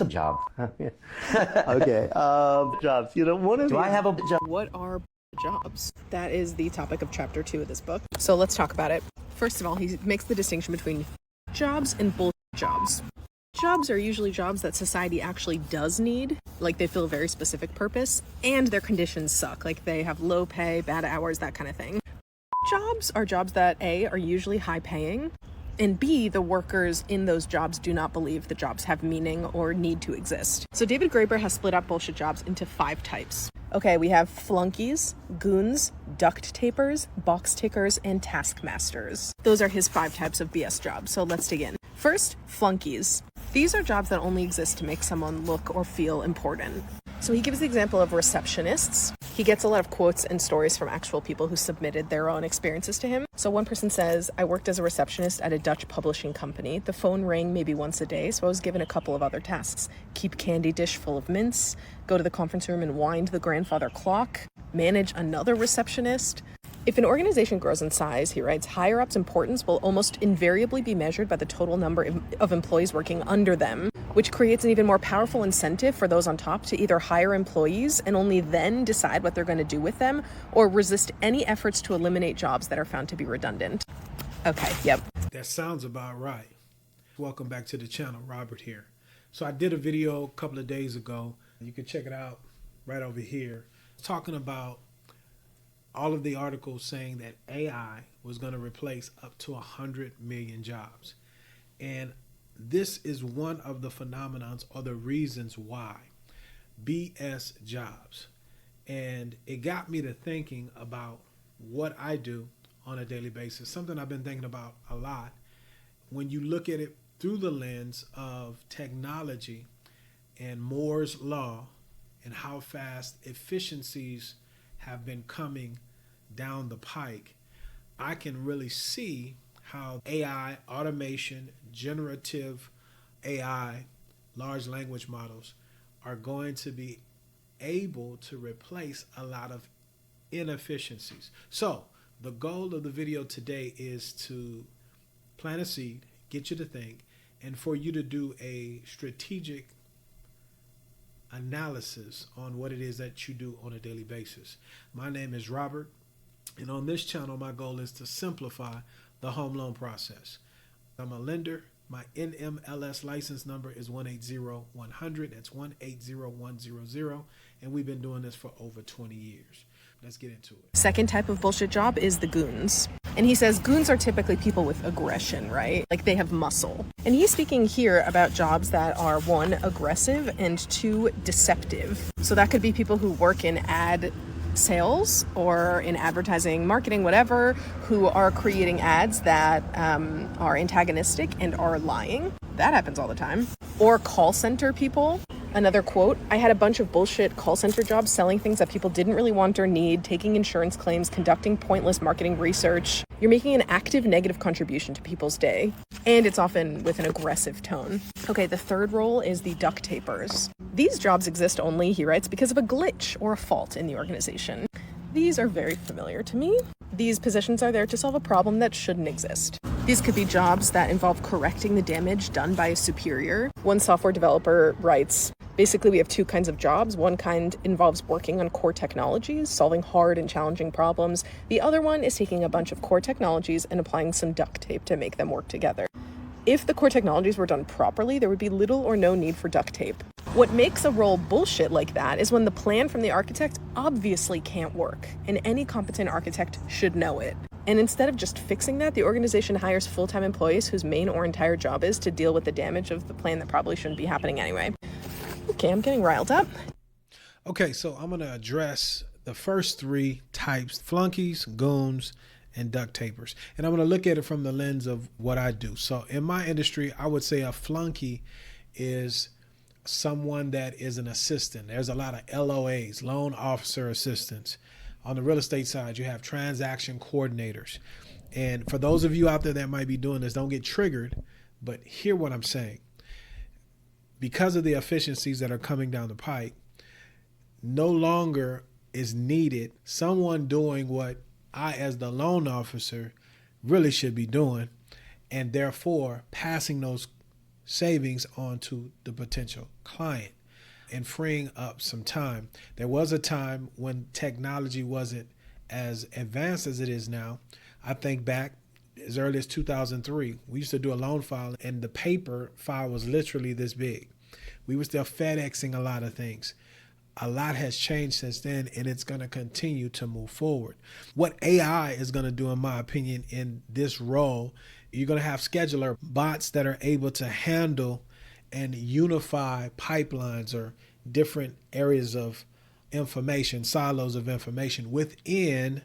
a job? Okay, jobs. You know, one of Do I have a job? What are jobs? That is the topic of chapter 2 of this book. So let's talk about it. First of all, he makes the distinction between jobs and bullshit jobs. Jobs are usually jobs that society actually does need, like they fill a very specific purpose, and their conditions suck, like they have low pay, bad hours, that kind of thing. Jobs are jobs that A, are usually high paying, and B, the workers in those jobs do not believe the jobs have meaning or need to exist. So David Graeber has split up bullshit jobs into 5 types. Okay, we have flunkies, goons, duct tapers, box tickers, and taskmasters. Those are his 5 types of BS jobs, so let's dig in. First, flunkies. These are jobs that only exist to make someone look or feel important. So he gives the example of receptionists. He gets a lot of quotes and stories from actual people who submitted their own experiences to him. So one person says, I worked as a receptionist at a Dutch publishing company. The phone rang maybe once a day, so I was given a couple of other tasks. Keep candy dish full of mints, go to the conference room and wind the grandfather clock, manage another receptionist. If an organization grows in size, he writes, higher-ups' importance will almost invariably be measured by the total number of employees working under them, which creates an even more powerful incentive for those on top to either hire employees and only then decide what they're going to do with them, or resist any efforts to eliminate jobs that are found to be redundant. Okay, yep. That sounds about right. Welcome back to the channel, Robert here. So I did a video a couple of days ago. You can check it out right over here, talking about all of the articles saying that AI was going to replace up to 100 million jobs. And this is one of the phenomenons or the reasons why. BS jobs. And it got me to thinking about what I do on a daily basis, something I've been thinking about a lot. When you look at it through the lens of technology and Moore's law and how fast efficiencies have been coming down the pike, I can really see how AI, automation, generative AI, large language models are going to be able to replace a lot of inefficiencies. So the goal of the video today is to plant a seed, get you to think, and for you to do a strategic analysis on what it is that you do on a daily basis. My name is Robert, and on this channel, my goal is to simplify the home loan process. I'm a lender. My NMLS license number is 180100. That's 180100. And we've been doing this for over 20 years. Let's get into it. Second type of bullshit job is the goons. And he says goons are typically people with aggression, right? Like they have muscle. And he's speaking here about jobs that are 1, aggressive, and 2, deceptive. So that could be people who work in ad sales or in advertising, marketing, whatever, who are creating ads that are antagonistic and are lying. That happens all the time. Or call center people. Another quote, I had a bunch of bullshit call center jobs selling things that people didn't really want or need, taking insurance claims, conducting pointless marketing research. You're making an active negative contribution to people's day, and it's often with an aggressive tone. Okay, the third role is the duct tapers. These jobs exist only, he writes, because of a glitch or a fault in the organization. These are very familiar to me. These positions are there to solve a problem that shouldn't exist. These could be jobs that involve correcting the damage done by a superior. One software developer writes, basically we have 2 kinds of jobs. One kind involves working on core technologies, solving hard and challenging problems. The other one is taking a bunch of core technologies and applying some duct tape to make them work together. If the core technologies were done properly, there would be little or no need for duct tape. What makes a role bullshit like that is when the plan from the architect obviously can't work, and any competent architect should know it. And instead of just fixing that, the organization hires full-time employees whose main or entire job is to deal with the damage of the plan that probably shouldn't be happening anyway. Okay, I'm getting riled up. Okay, so I'm going to address the first 3 types: flunkies, goons, and duct tapers. And I'm going to look at it from the lens of what I do. So in my industry, I would say a flunky is someone that is an assistant. There's a lot of LOAs, loan officer assistants. On the real estate side, you have transaction coordinators. And for those of you out there that might be doing this, don't get triggered, but hear what I'm saying. Because of the efficiencies that are coming down the pike, no longer is needed someone doing what I, as the loan officer, really should be doing, and therefore passing those savings onto the potential client and freeing up some time. There was a time when technology wasn't as advanced as it is now. I think back as early as 2003, we used to do a loan file and the paper file was literally this big. We were still FedExing a lot of things. A lot has changed since then, and it's going to continue to move forward. What AI is going to do, in my opinion, in this role, you're going to have scheduler bots that are able to handle and unify pipelines or different areas of information, silos of information within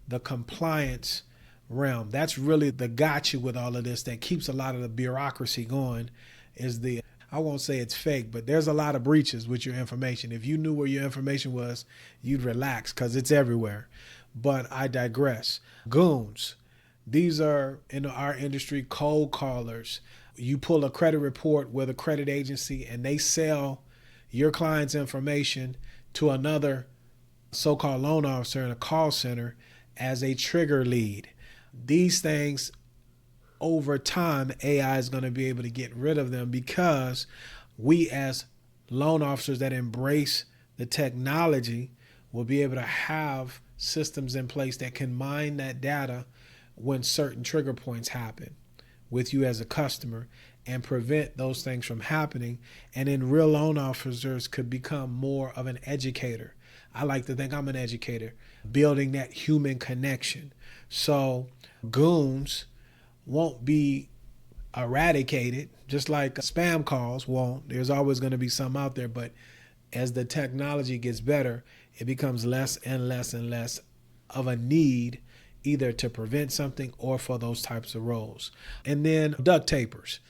the compliance realm. That's really the gotcha with all of this that keeps a lot of the bureaucracy going, is the, I won't say it's fake, but there's a lot of breaches with your information. If you knew where your information was, you'd relax because it's everywhere. But I digress. Goons. These are, in our industry, cold callers. You pull a credit report with a credit agency and they sell your client's information to another so-called loan officer in a call center as a trigger lead. These things, over time, AI is going to be able to get rid of them because we as loan officers that embrace the technology will be able to have systems in place that can mine that data when certain trigger points happen with you as a customer and prevent those things from happening. And then real loan officers could become more of an educator. I like to think I'm an educator, building that human connection. So goons won't be eradicated, just like spam calls won't. There's always going to be some out there, but as the technology gets better, it becomes less and less and less of a need either to prevent something or for those types of roles. And then duct tapers.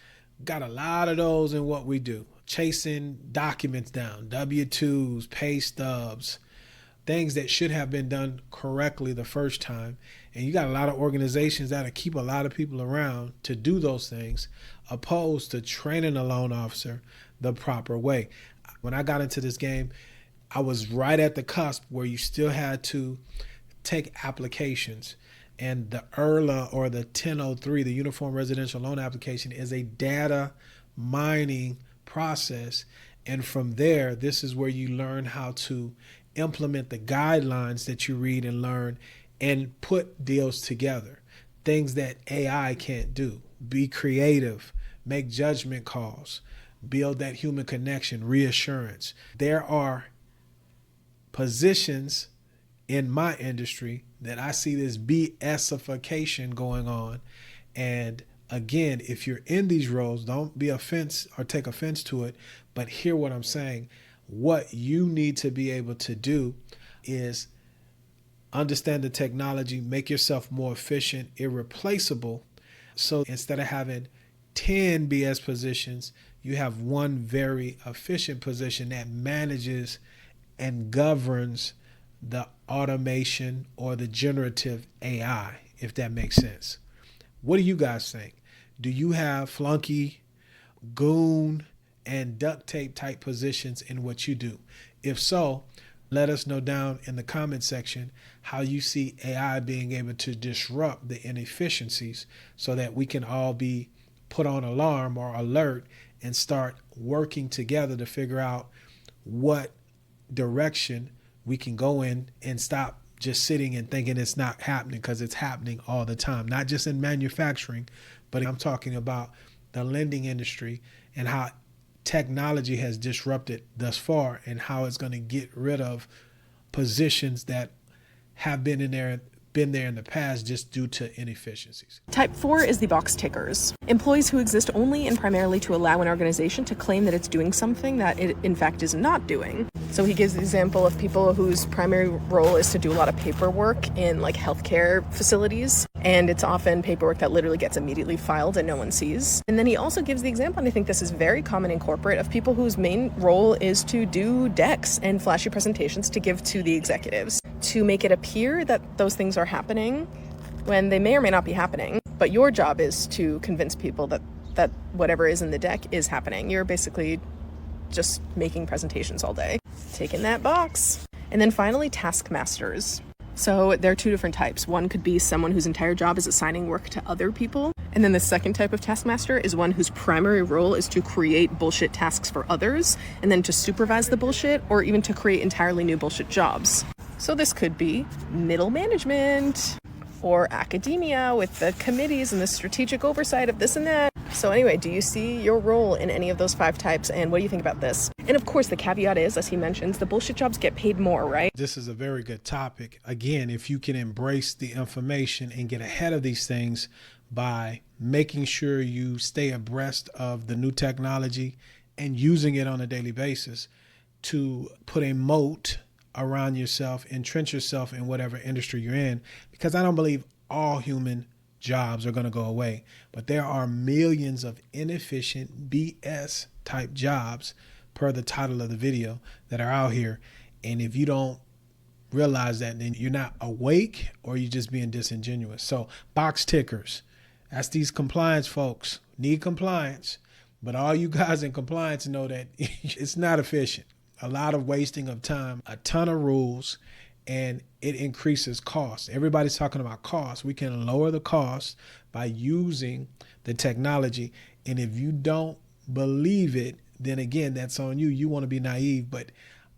Got a lot of those in what we do. Chasing documents down, W-2s, pay stubs, things that should have been done correctly the first time. And you got a lot of organizations that'll keep a lot of people around to do those things, opposed to training a loan officer the proper way. When I got into this game, I was right at the cusp where you still had to take applications. And the IRLA, or the 1003, the Uniform Residential Loan Application, is a data mining process. And from there, this is where you learn how to implement the guidelines that you read and learn and put deals together. Things that AI can't do. Be creative, make judgment calls, build that human connection, reassurance. There are positions in my industry that I see this BSification going on. And again, if you're in these roles, don't be offense or take offense to it, but hear what I'm saying. What you need to be able to do is understand the technology, make yourself more efficient, irreplaceable. So instead of having 10 BS positions, you have one very efficient position that manages and governs the automation or the generative AI, if that makes sense. What do you guys think? Do you have flunky, goon, and duct tape type positions in what you do? If so, let us know down in the comment section how you see AI being able to disrupt the inefficiencies so that we can all be put on alarm or alert and start working together to figure out what direction we can go in and stop just sitting and thinking it's not happening, because it's happening all the time, not just in manufacturing, but I'm talking about the lending industry and how technology has disrupted thus far and how it's going to get rid of positions that have been there in the past just due to inefficiencies. Type 4 is the box tickers. Employees who exist only and primarily to allow an organization to claim that it's doing something that it in fact is not doing. So he gives the example of people whose primary role is to do a lot of paperwork in like healthcare facilities. And it's often paperwork that literally gets immediately filed and no one sees. And then he also gives the example, and I think this is very common in corporate, of people whose main role is to do decks and flashy presentations to give to the executives to make it appear that those things are happening when they may or may not be happening. But your job is to convince people that whatever is in the deck is happening. You're basically just making presentations all day, taking that box. And then finally, taskmasters. So there are two different types. One could be someone whose entire job is assigning work to other people. And then the second type of taskmaster is one whose primary role is to create bullshit tasks for others, and then to supervise the bullshit, or even to create entirely new bullshit jobs. So this could be middle management, or academia with the committees and the strategic oversight of this and that. So anyway, do you see your role in any of those 5 types, and what do you think about this? And of course, the caveat is, as he mentions, the bullshit jobs get paid more, right? This is a very good topic. Again, if you can embrace the information and get ahead of these things by making sure you stay abreast of the new technology and using it on a daily basis to put a moat around yourself, entrench yourself in whatever industry you're in, because I don't believe all human jobs are going to go away, but there are millions of inefficient BS type jobs, per the title of the video, that are out here. And if you don't realize that, then you're not awake, or you're just being disingenuous. So box tickers, that's these compliance folks, need compliance, but all you guys in compliance know that it's not efficient. A lot of wasting of time, a ton of rules, and it increases costs. Everybody's talking about costs. We can lower the cost by using the technology. And if you don't believe it, then again, that's on you. You want to be naive, but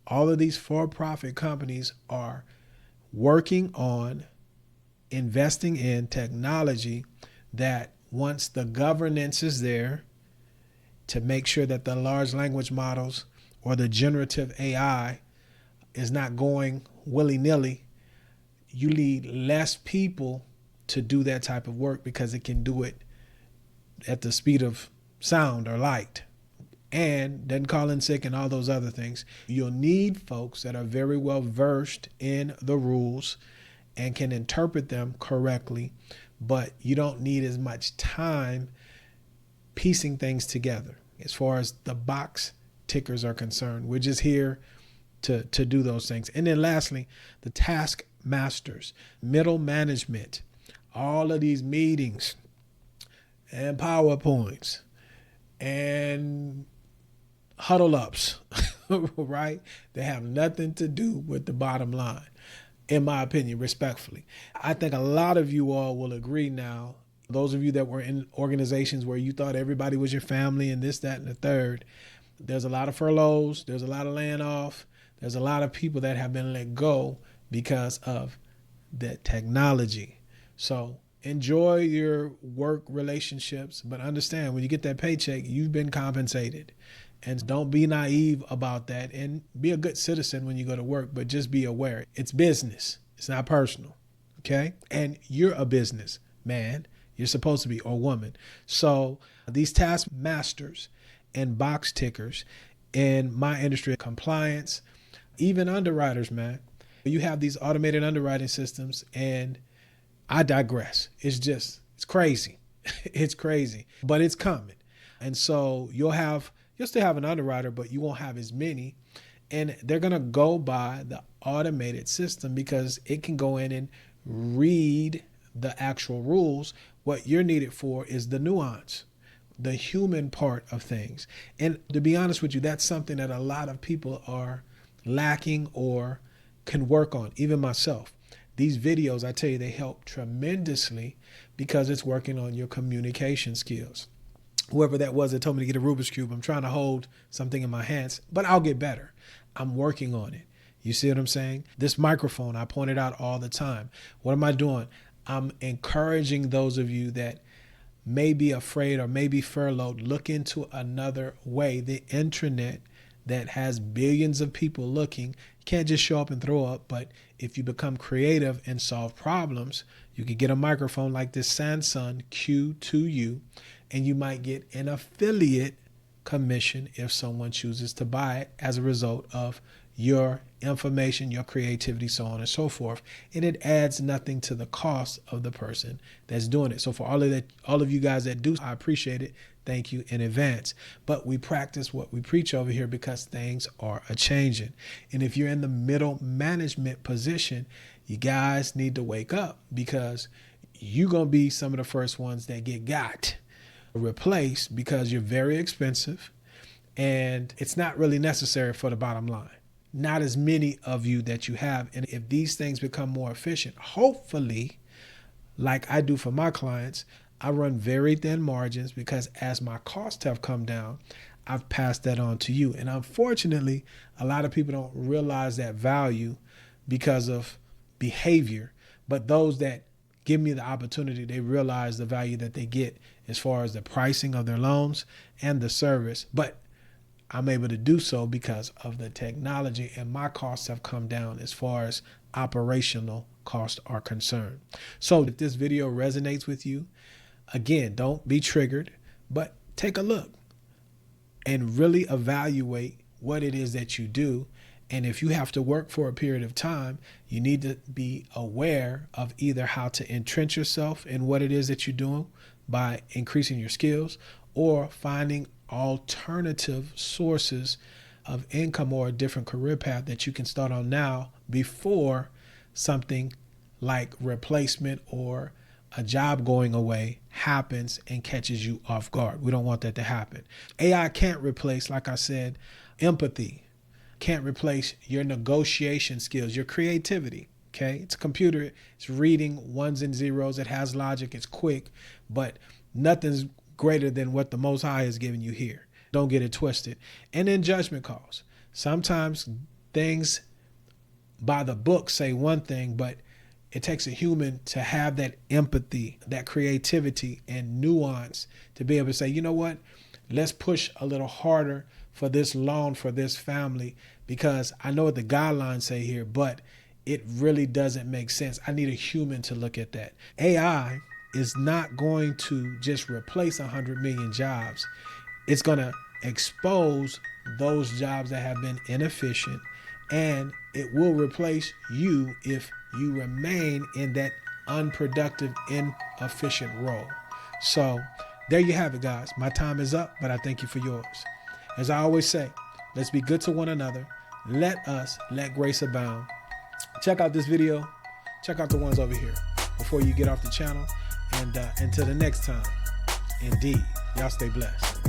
all of these for-profit companies are working on investing in technology that, once the governance is there to make sure that the large language models or the generative AI is not going willy-nilly, you need less people to do that type of work, because it can do it at the speed of sound or light, and doesn't call in sick and all those other things. You'll need folks that are very well versed in the rules and can interpret them correctly, but you don't need as much time piecing things together. As far as the box tickers are concerned, we're just here to do those things. And then lastly, the task masters, middle management, all of these meetings and PowerPoints and huddle ups, right? They have nothing to do with the bottom line, in my opinion, respectfully. I think a lot of you all will agree now, those of you that were in organizations where you thought everybody was your family and this, that, and the third, there's a lot of furloughs, there's a lot of laying off, there's a lot of people that have been let go because of that technology. So enjoy your work relationships, but understand, when you get that paycheck, you've been compensated. And don't be naive about that, and be a good citizen when you go to work, but just be aware. It's business. It's not personal. Okay? And you're a business man. You're supposed to be, or woman. So these task masters and box tickers in my industry, compliance, even underwriters, man, you have these automated underwriting systems, and I digress. It's crazy. It's crazy, but it's coming. And so you'll still have an underwriter, but you won't have as many. And they're going to go by the automated system because it can go in and read the actual rules. What you're needed for is the nuance, the human part of things. And to be honest with you, that's something that a lot of people are lacking or can work on, even myself. These videos, I tell you, they help tremendously because it's working on your communication skills. Whoever that was that told me to get a Rubik's Cube, I'm trying to hold something in my hands, but I'll get better. I'm working on it. You see what I'm saying? This microphone, I point it out all the time. What am I doing? I'm encouraging those of you that may be afraid or may be furloughed, look into another way. The intranet that has billions of people looking, you can't just show up and throw up, but if you become creative and solve problems, you can get a microphone like this Samsung Q2U, and you might get an affiliate commission if someone chooses to buy it as a result of your information, your creativity, so on and so forth. And it adds nothing to the cost of the person that's doing it. So for all of you guys that do, I appreciate it. Thank you in advance. But we practice what we preach over here because things are a-changing. And if you're in the middle management position, you guys need to wake up, because you're going to be some of the first ones that got replaced because you're very expensive and it's not really necessary for the bottom line. Not as many of you that you have. And if these things become more efficient, hopefully, like I do for my clients, I run very thin margins because as my costs have come down, I've passed that on to you. And unfortunately, a lot of people don't realize that value because of behavior. But those that give me the opportunity, they realize the value that they get as far as the pricing of their loans and the service. But I'm able to do so because of the technology, and my costs have come down as far as operational costs are concerned. So if this video resonates with you, again, don't be triggered, but take a look and really evaluate what it is that you do. And if you have to work for a period of time, you need to be aware of either how to entrench yourself in what it is that you're doing by increasing your skills, or finding alternative sources of income or a different career path that you can start on now before something like replacement or a job going away happens and catches you off guard. We don't want that to happen. AI can't replace, like I said, empathy. Can't replace your negotiation skills, your creativity. Okay, it's a computer. It's reading ones and zeros. It has logic. It's quick, but nothing's greater than what the Most High has given you here. Don't get it twisted. And then judgment calls. Sometimes things by the book say one thing, but it takes a human to have that empathy, that creativity and nuance to be able to say, you know what, let's push a little harder for this loan for this family, because I know what the guidelines say here, but it really doesn't make sense. I need a human to look at that. AI is not going to just replace 100 million jobs. It's going to expose those jobs that have been inefficient, and it will replace you if you remain in that unproductive, inefficient role. So there you have it, guys. My time is up, but I thank you for yours. As I always say, let's be good to one another. Let grace abound. Check out this video. Check out the ones over here before you get off the channel. And until the next time, indeed, y'all stay blessed.